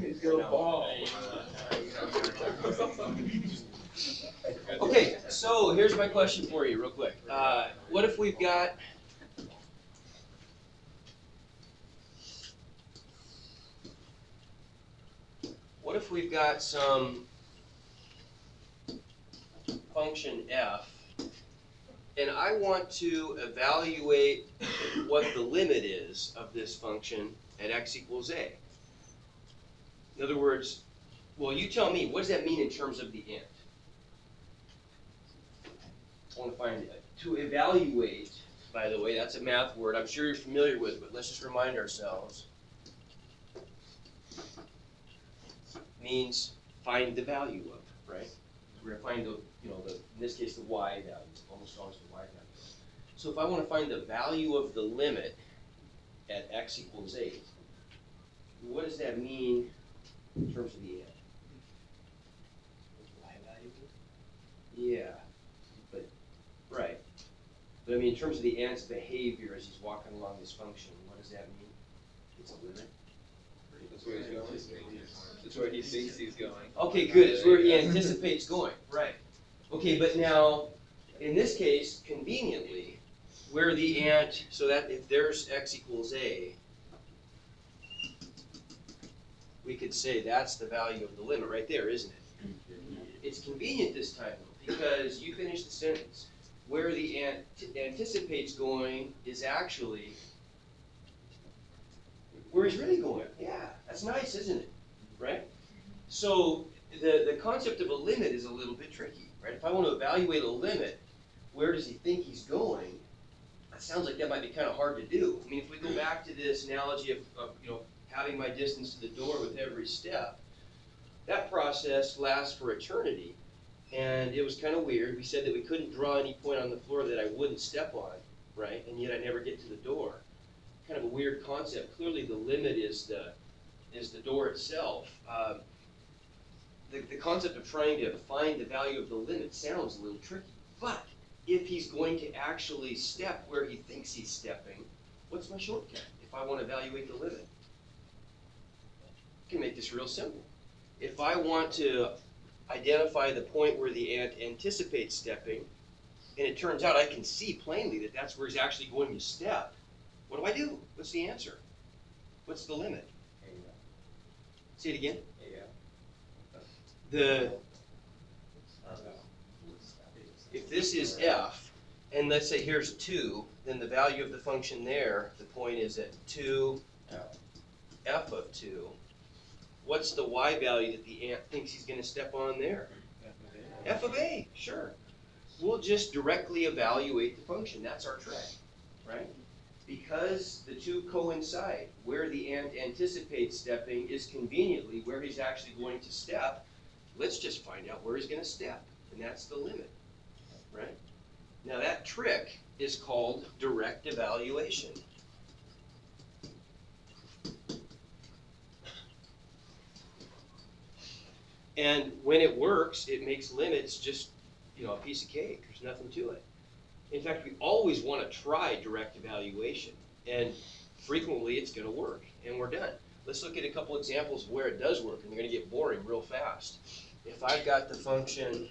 He's gonna fall. Okay, so here's my question for you real quick. What if we've got some function f, and I want to evaluate what the limit is of this function at x equals a. In other words, well, you tell me, what does that mean in terms of the int? I want to find it. To evaluate, by the way, that's a math word I'm sure you're familiar with, but let's just remind ourselves. Means find the value of, right? We're going to find the, in this case, the y value, almost always the y value. So if I want to find the value of the limit at x equals 8, what does that mean in terms of the int? Y value? Yeah, but, right. But I mean, in terms of the ant's behavior as he's walking along this function, what does that mean? It's a limit? That's where he's going. That's where he thinks he's going. Okay, good. It's where he anticipates going. Right. Okay, but now, in this case, conveniently, where the ant, so that if there's x equals a, we could say that's the value of the limit right there, isn't it? It's convenient this time, though, because you finish the sentence. Where the ant anticipates going is actually where he's really going. Yeah, that's nice, isn't it? Right? So the concept of a limit is a little bit tricky, right? If I want to evaluate a limit, where does he think he's going? That sounds like that might be kind of hard to do. I mean, if we go back to this analogy of having my distance to the door with every step, that process lasts for eternity. And it was kind of weird. We said that we couldn't draw any point on the floor that I wouldn't step on, right? And yet I never get to the door. Kind of a weird concept. Clearly the limit is the door itself. The concept of trying to find the value of the limit sounds a little tricky. But if he's going to actually step where he thinks he's stepping, what's my shortcut if I want to evaluate the limit? I can make this real simple. If I want to identify the point where the ant anticipates stepping, and it turns out I can see plainly that that's where he's actually going to step, what do I do? What's the answer? What's the limit? Say it again. If this is f, and let's say here's 2, then the value of the function there, the point is at 2 f of 2. What's the y value that the ant thinks he's going to step on there? F of a, sure. We'll just directly evaluate the function. That's our trick, right? Because the two coincide, where the ant anticipates stepping is conveniently where he's actually going to step. Let's just find out where he's going to step, and that's the limit, right? Now that trick is called direct evaluation. And when it works, it makes limits just, a piece of cake. There's nothing to it. In fact, we always want to try direct evaluation, and frequently it's going to work, and we're done. Let's look at a couple examples of where it does work, and they're going to get boring real fast. If I've got the function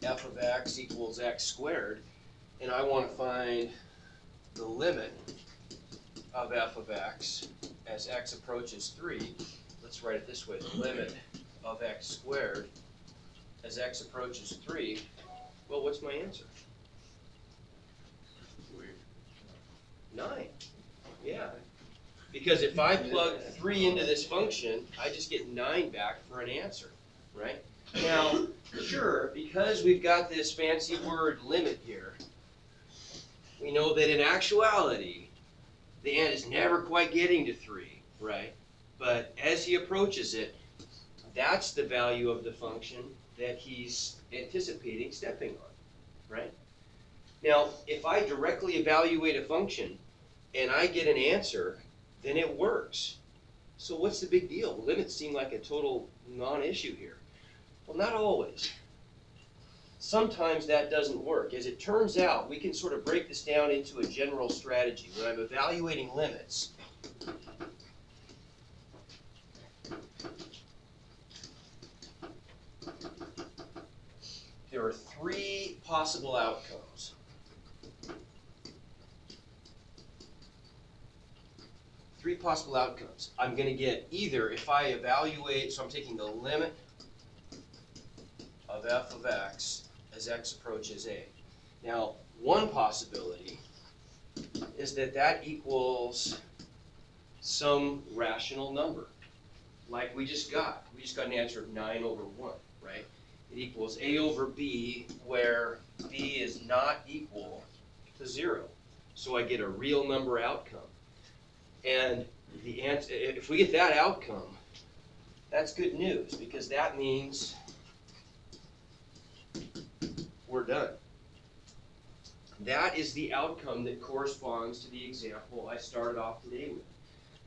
f of x equals x squared, and I want to find the limit of f of x as x approaches 3, let's write it this way, the limit of x squared as x approaches 3, well, what's my answer? 9. Yeah. Because if I plug 3 into this function, I just get 9 back for an answer, right? Now, sure, because we've got this fancy word limit here, we know that in actuality, the ant is never quite getting to 3, right? But as he approaches it, that's the value of the function that he's anticipating stepping on, right? Now, if I directly evaluate a function and I get an answer, then it works. So what's the big deal? Limits seem like a total non-issue here. Well, not always. Sometimes that doesn't work. As it turns out, we can sort of break this down into a general strategy. When I'm evaluating limits, there are three possible outcomes. Three possible outcomes. I'm going to get either, if I evaluate, so I'm taking the limit of f of x as x approaches a. Now, one possibility is that that equals some rational number, like we just got. We just got an answer of 9 over 1, right? It equals a over b, where b is not equal to 0. So I get a real number outcome. And the answer, if we get that outcome, that's good news, because that means we're done. That is the outcome that corresponds to the example I started off today with.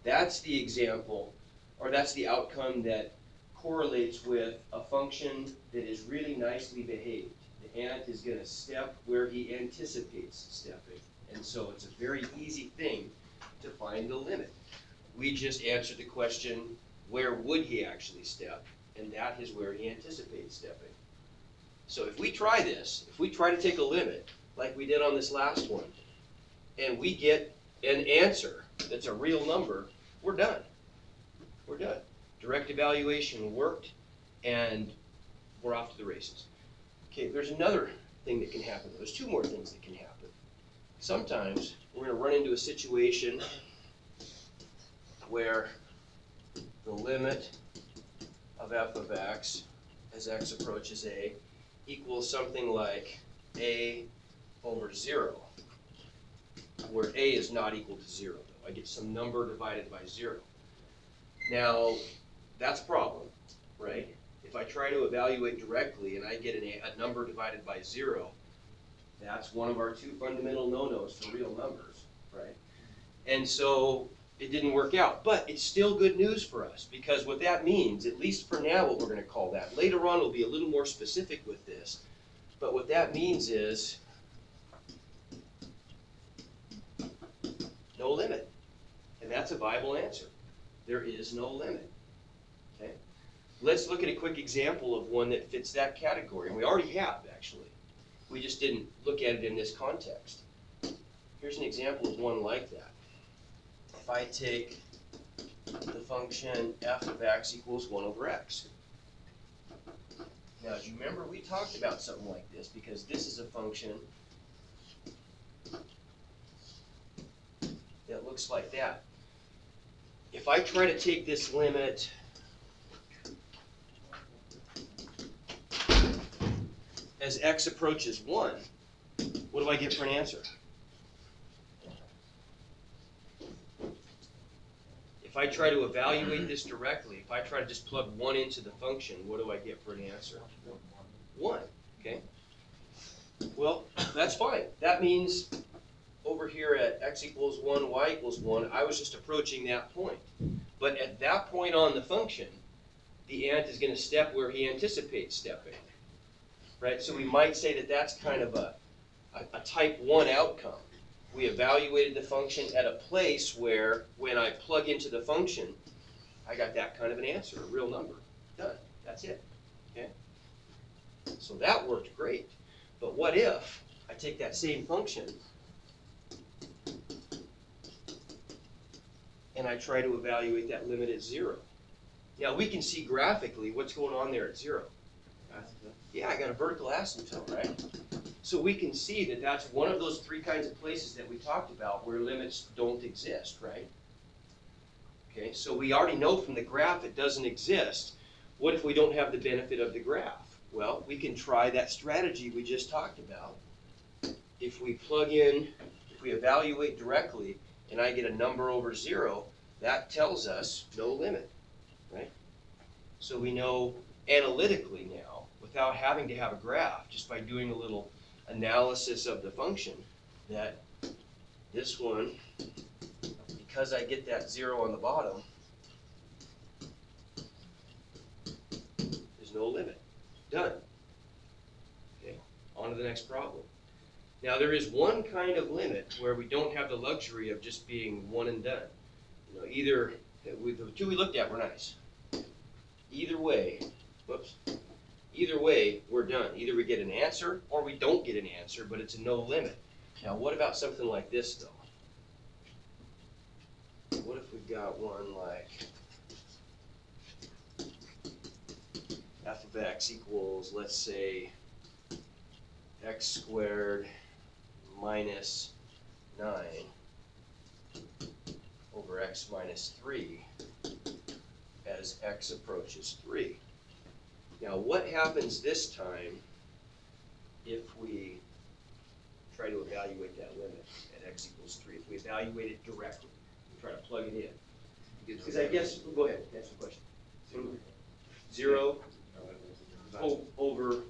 That's the example, or that's the outcome that correlates with a function that is really nicely behaved. The ant is going to step where he anticipates stepping. And so it's a very easy thing to find the limit. We just answered the question, where would he actually step? And that is where he anticipates stepping. So if we try this, if we try to take a limit, like we did on this last one, and we get an answer that's a real number, we're done. We're done. Direct evaluation worked, and we're off to the races. Okay, there's another thing that can happen. There's two more things that can happen. Sometimes we're going to run into a situation where the limit of f of x as x approaches a equals something like a over 0, where a is not equal to 0, though. I get some number divided by 0. Now, that's a problem, right? If I try to evaluate directly and I get a number divided by 0, that's one of our two fundamental no-nos for real numbers, right? And so it didn't work out, but it's still good news for us, because what that means, at least for now, what we're going to call that, later on we'll be a little more specific with this, but what that means is no limit, and that's a viable answer. There is no limit. Okay? Let's look at a quick example of one that fits that category, and we already have, actually. We just didn't look at it in this context. Here's an example of one like that. If I take the function f of x equals 1 over x. Now, as you remember, we talked about something like this, because this is a function that looks like that. If I try to take this limit as x approaches 1, what do I get for an answer? If I try to evaluate this directly, if I try to just plug 1 into the function, what do I get for an answer? 1, okay? Well, that's fine. That means over here at x equals 1, y equals 1, I was just approaching that point. But at that point on the function, the ant is going to step where he anticipates stepping. Right? So we might say that that's kind of a type 1 outcome. We evaluated the function at a place where, when I plug into the function, I got that kind of an answer, a real number. Done. That's it. Okay? So that worked great. But what if I take that same function and I try to evaluate that limit at 0? Now we can see graphically what's going on there at 0. Yeah, I got a vertical asymptote, right? So we can see that that's one of those three kinds of places that we talked about where limits don't exist, right? Okay, so we already know from the graph it doesn't exist. What if we don't have the benefit of the graph? Well, we can try that strategy we just talked about. If we plug in, if we evaluate directly, and I get a number over 0, that tells us no limit, right? So we know analytically now, without having to have a graph, just by doing a little analysis of the function, that this one, because I get that 0 on the bottom, there's no limit. Done. Okay, on to the next problem. Now there is one kind of limit where we don't have the luxury of just being one and done. You know, either, the two we looked at were nice. Either way, Either way, we're done. Either we get an answer or we don't get an answer, but it's a no limit. Now, what about something like this, though? What if we got one like f of x equals, let's say, x squared minus 9 over x minus 3 as x approaches 3. Now, what happens this time if we try to evaluate that limit at x equals 3? If we evaluate it directly, we try to plug it in. Because I guess, go ahead, answer the question. 0 over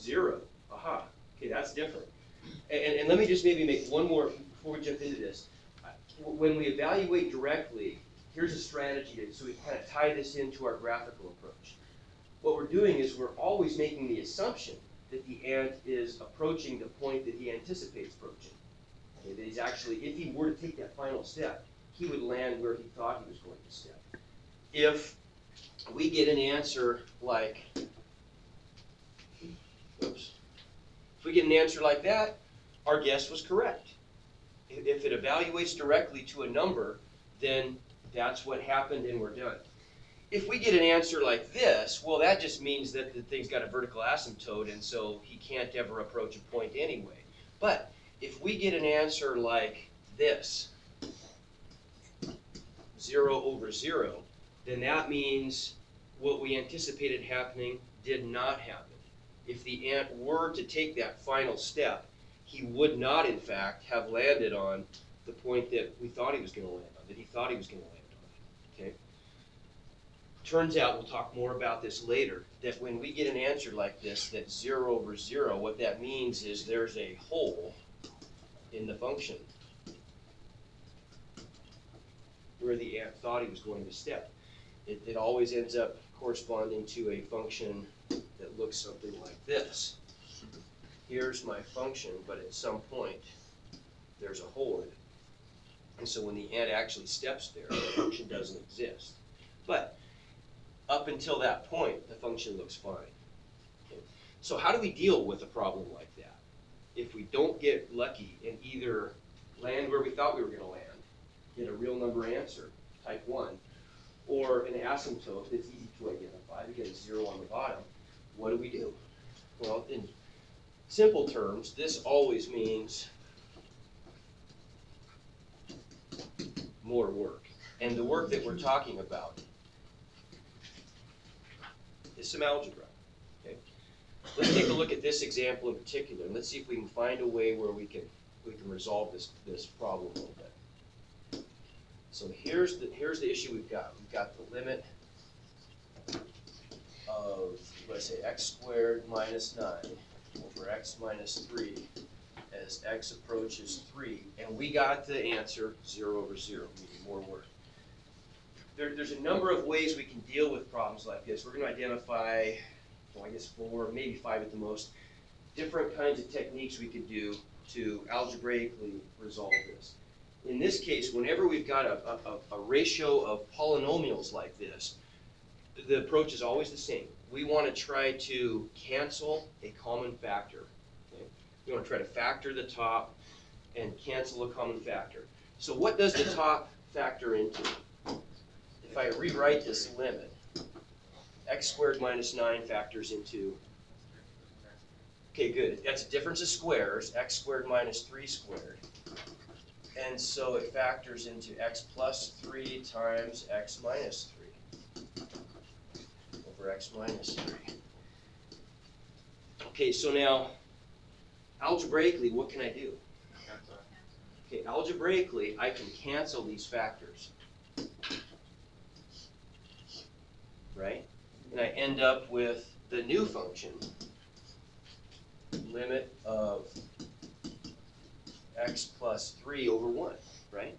0. Aha. Okay, that's different. And let me just maybe make one more before we jump into this. When we evaluate directly, here's a strategy so we kind of tie this into our graphical approach. What we're doing is we're always making the assumption that the ant is approaching the point that he anticipates approaching. Okay, that he's actually, if he were to take that final step, he would land where he thought he was going to step. If we get an answer like, oops, if we get an answer like that, our guess was correct. If it evaluates directly to a number, then that's what happened and we're done. If we get an answer like this, well, that just means that the thing's got a vertical asymptote, and so he can't ever approach a point anyway. But if we get an answer like this, 0 over 0, then that means what we anticipated happening did not happen. If the ant were to take that final step, he would not, in fact, have landed on the point that we thought he was going to land on, that he thought he was going to land on. Okay? Turns out, we'll talk more about this later, that when we get an answer like this, that 0 over 0, what that means is there's a hole in the function where the ant thought he was going to step. It always ends up corresponding to a function that looks something like this. Here's my function, but at some point, there's a hole in it. And so when the ant actually steps there, the function doesn't exist. But up until that point, the function looks fine. Okay. So how do we deal with a problem like that? If we don't get lucky and either land where we thought we were going to land, get a real number answer, type 1, or an asymptote that's easy to identify, we get a 0 on the bottom, what do we do? Well, in simple terms, this always means more work. And the work that we're talking about is some algebra. Okay? Let's take a look at this example in particular, and let's see if we can find a way where we can resolve this problem a little bit. So here's the issue we've got. We've got the limit of, let's say, x squared minus 9 over x minus 3 as x approaches 3, and we got the answer 0 over 0, meaning more work. There's a number of ways we can deal with problems like this. We're going to identify, well, I guess 4, maybe 5 at the most, different kinds of techniques we could do to algebraically resolve this. In this case, whenever we've got a ratio of polynomials like this, the approach is always the same. We want to try to cancel a common factor. Okay? We want to try to factor the top and cancel a common factor. So what does the top factor into? If I rewrite this limit, x squared minus 9 factors into, okay, good. That's a difference of squares, x squared minus 3 squared. And so it factors into x plus 3 times x minus 3 over x minus 3. Okay, so now, algebraically, what can I do? Okay, algebraically, I can cancel these factors. Right? And I end up with the new function, limit of x plus 3 over 1, right?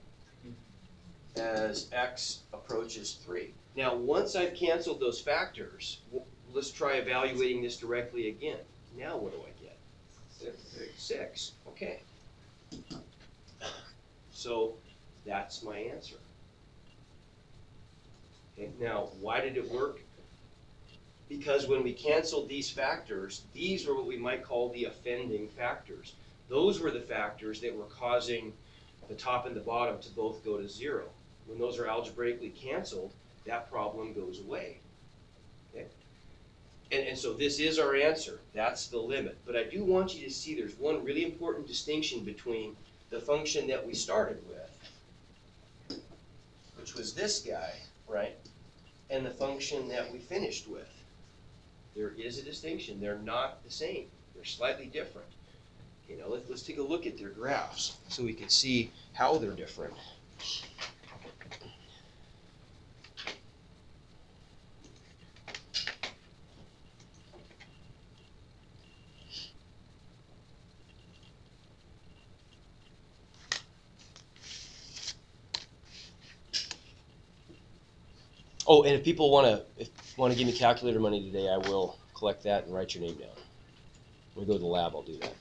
As x approaches 3. Now, once I've canceled those factors, let's try evaluating this directly again. Now, what do I get? 6. Okay. So, that's my answer. Okay. Now, why did it work? because when we canceled these factors, these were what we might call the offending factors. Those were the factors that were causing the top and the bottom to both go to 0. When those are algebraically canceled, that problem goes away. Okay? And so this is our answer. That's the limit. But I do want you to see there's one really important distinction between the function that we started with, which was this guy, right, and the function that we finished with. There is a distinction. They're not the same. They're slightly different. Okay, now let's take a look at their graphs so we can see how they're different. Oh, and if people want to give me calculator money today, I will collect that and write your name down. When we go to the lab, I'll do that.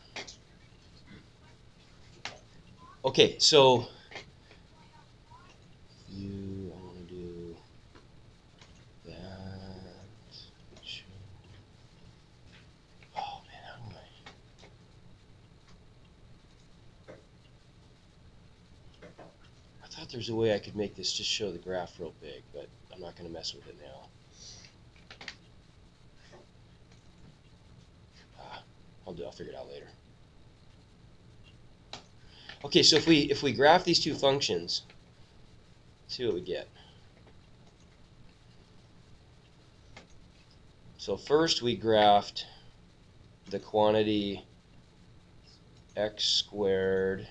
Okay, so I want to do that. Oh man, how do I thought there's a way I could make this just show the graph real big, but I'm not going to mess with it now. I'll figure it out later. Okay, so if we graph these two functions, see what we get. So first we graphed the quantity x squared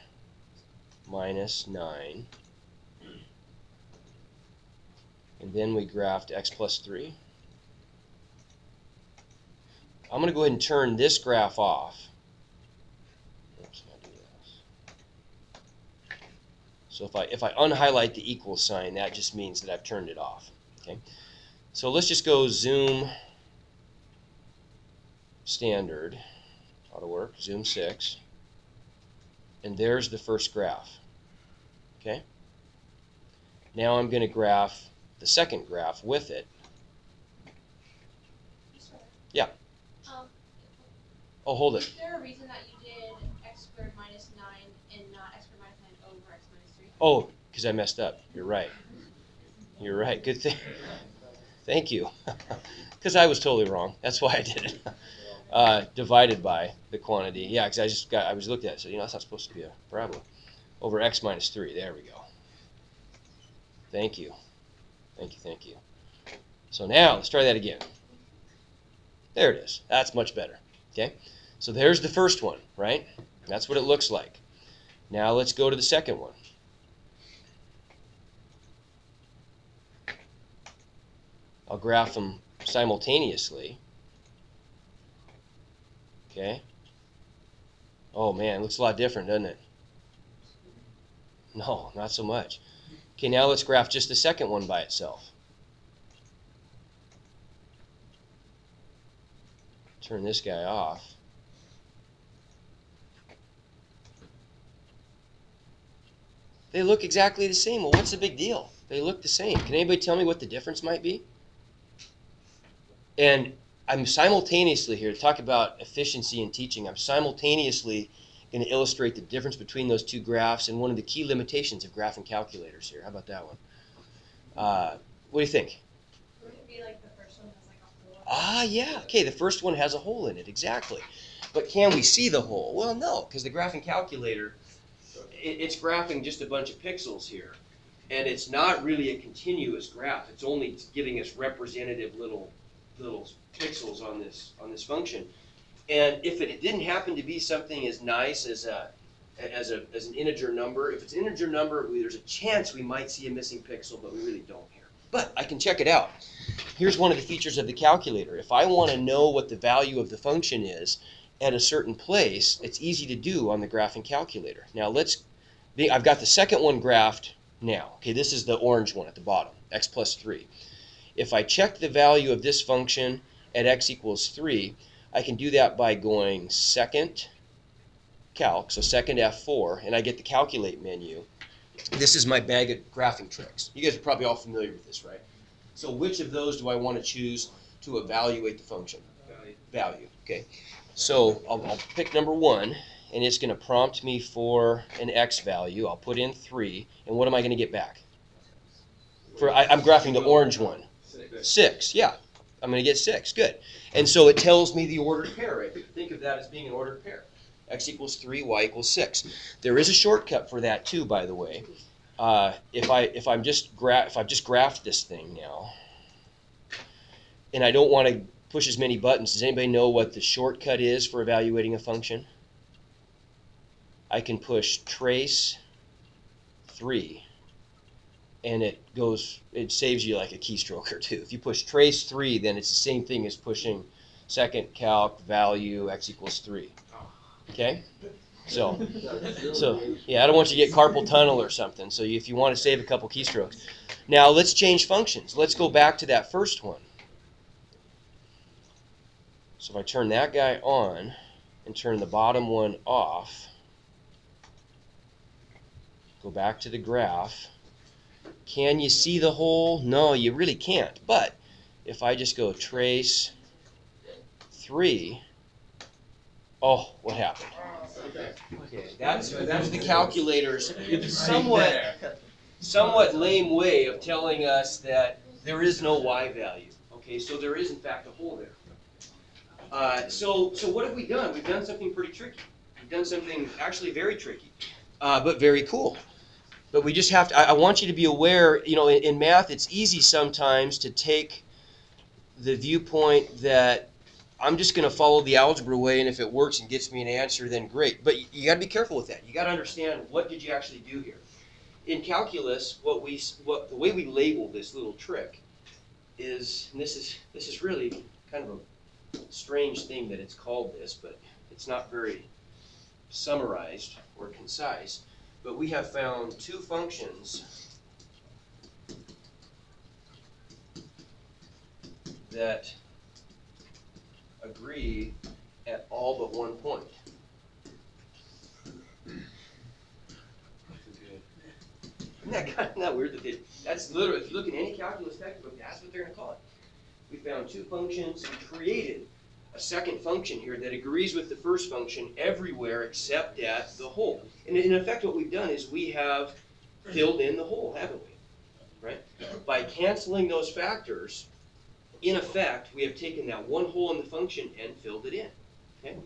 minus 9. And then we graphed x plus 3. I'm going to go ahead and turn this graph off. Oops, I'll do this. So if I unhighlight the equal sign, that just means that I've turned it off. Okay. So let's just go zoom standard. Ought to work. Zoom 6. And there's the first graph. Okay. Now I'm going to graph the second graph with it. Yeah. Oh, hold it. Is there a reason that you did x squared minus 9 and not x squared minus 9 over x minus 3? Oh, because I messed up. You're right. You're right. Good thing. Thank you. Because I was totally wrong. That's why I did it. Divided by the quantity. Yeah, because I was looked at it. So, that's not supposed to be a parabola. Over x minus 3. There we go. Thank you. Thank you, thank you. So now, let's try that again. There it is. That's much better. Okay? So there's the first one, right? That's what it looks like. Now let's go to the second one. I'll graph them simultaneously. Okay? Oh man, it looks a lot different, doesn't it? No, not so much. Okay, now let's graph just the second one by itself. Turn this guy off. They look exactly the same. Well, what's the big deal? They look the same. Can anybody tell me what the difference might be? And I'm simultaneously here to talk about efficiency in teaching. I'm simultaneously going to illustrate the difference between those two graphs and one of the key limitations of graphing calculators here. How about that one? What do you think? Would it be like the first one has like a hole? Ah, yeah. Okay, the first one has a hole in it, exactly. But can we see the hole? Well, no, because the graphing calculator, it's graphing just a bunch of pixels here. And it's not really a continuous graph. It's only giving us representative little pixels on this function. And if it didn't happen to be something as nice as an integer number, if it's an integer number, there's a chance we might see a missing pixel, but we really don't here. But I can check it out. Here's one of the features of the calculator. If I want to know what the value of the function is at a certain place, it's easy to do on the graphing calculator. Now I've got the second one graphed now. Okay, this is the orange one at the bottom, x plus 3. If I check the value of this function at x equals 3, I can do that by going second calc, so second F4, and I get the calculate menu. This is my bag of graphing tricks. You guys are probably all familiar with this, right? So which of those do I want to choose to evaluate the function? Value. Value, okay. So I'll pick number 1, and it's going to prompt me for an x value. I'll put in 3, and what am I going to get back? I'm graphing the orange one. 6, yeah. I'm going to get 6, good. And so it tells me the ordered pair, right? Think of that as being an ordered pair. X equals 3, y equals 6. There is a shortcut for that too, by the way. If I've just graphed this thing now, and I don't want to push as many buttons, does anybody know what the shortcut is for evaluating a function? I can push trace 3, and it saves you like a keystroke or two. If you push trace 3, then it's the same thing as pushing second calc value x equals 3. Okay? So yeah, I don't want you to get carpal tunnel or something. So if you want to save a couple keystrokes. Now let's change functions. Let's go back to that first one. So if I turn that guy on and turn the bottom one off, go back to the graph. Can you see the hole? No, you really can't. But if I just go trace 3, oh, what happened? Okay, that's the calculator's somewhat lame way of telling us that there is no y value. Okay, so there is in fact a hole there. So what have we done? We've done something pretty tricky. We've done something actually very tricky, but very cool. But we just have to, I want you to be aware, you know, in math it's easy sometimes to take the viewpoint that I'm just going to follow the algebra way, and if it works and gets me an answer, then great. But you got to be careful with that. You got to understand, what did you actually do here? In calculus, the way we label this little trick is, and this is really kind of a strange thing that it's called this, but it's not very summarized or concise. But we have found 2 functions that agree at all but one point. Isn't that weird that that's literally, if you look in any calculus textbook, that's what they're going to call it. We found 2 functions and created a second function here that agrees with the first function everywhere except at the hole. And in effect, what we've done is we have filled in the hole, haven't we? Right? By canceling those factors, in effect, we have taken that one hole in the function and filled it in. Okay?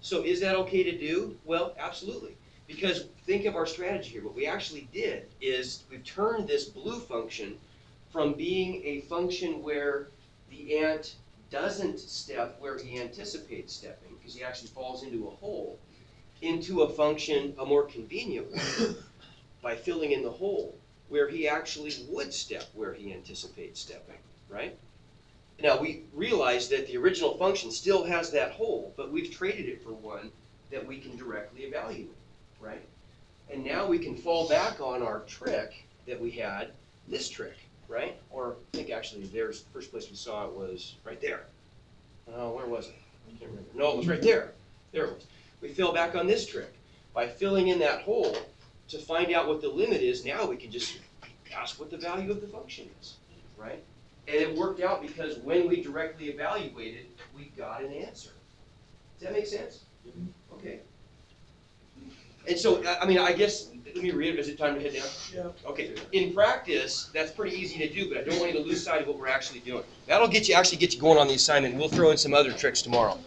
So is that okay to do? Well, absolutely. Because think of our strategy here. What we actually did is we've turned this blue function from being a function where the ant doesn't step where he anticipates stepping, because he actually falls into a hole, into a function, a more convenient one, by filling in the hole, where he actually would step where he anticipates stepping, right? Now, we realize that the original function still has that hole, but we've traded it for one that we can directly evaluate, right? And now we can fall back on our trick that we had, this trick, right? Or I think actually there's the first place we saw it was right there. Oh, where was it? I can't remember. No, it was right there. There it was. We fell back on this trick. By filling in that hole to find out what the limit is, now we can just ask what the value of the function is, right? And it worked out because when we directly evaluated, we got an answer. Does that make sense? Okay. And so, I mean, I guess, let me read it. Is it time to head down? Yeah. Okay. In practice, that's pretty easy to do, but I don't want you to lose sight of what we're actually doing. That'll actually get you going on the assignment. We'll throw in some other tricks tomorrow.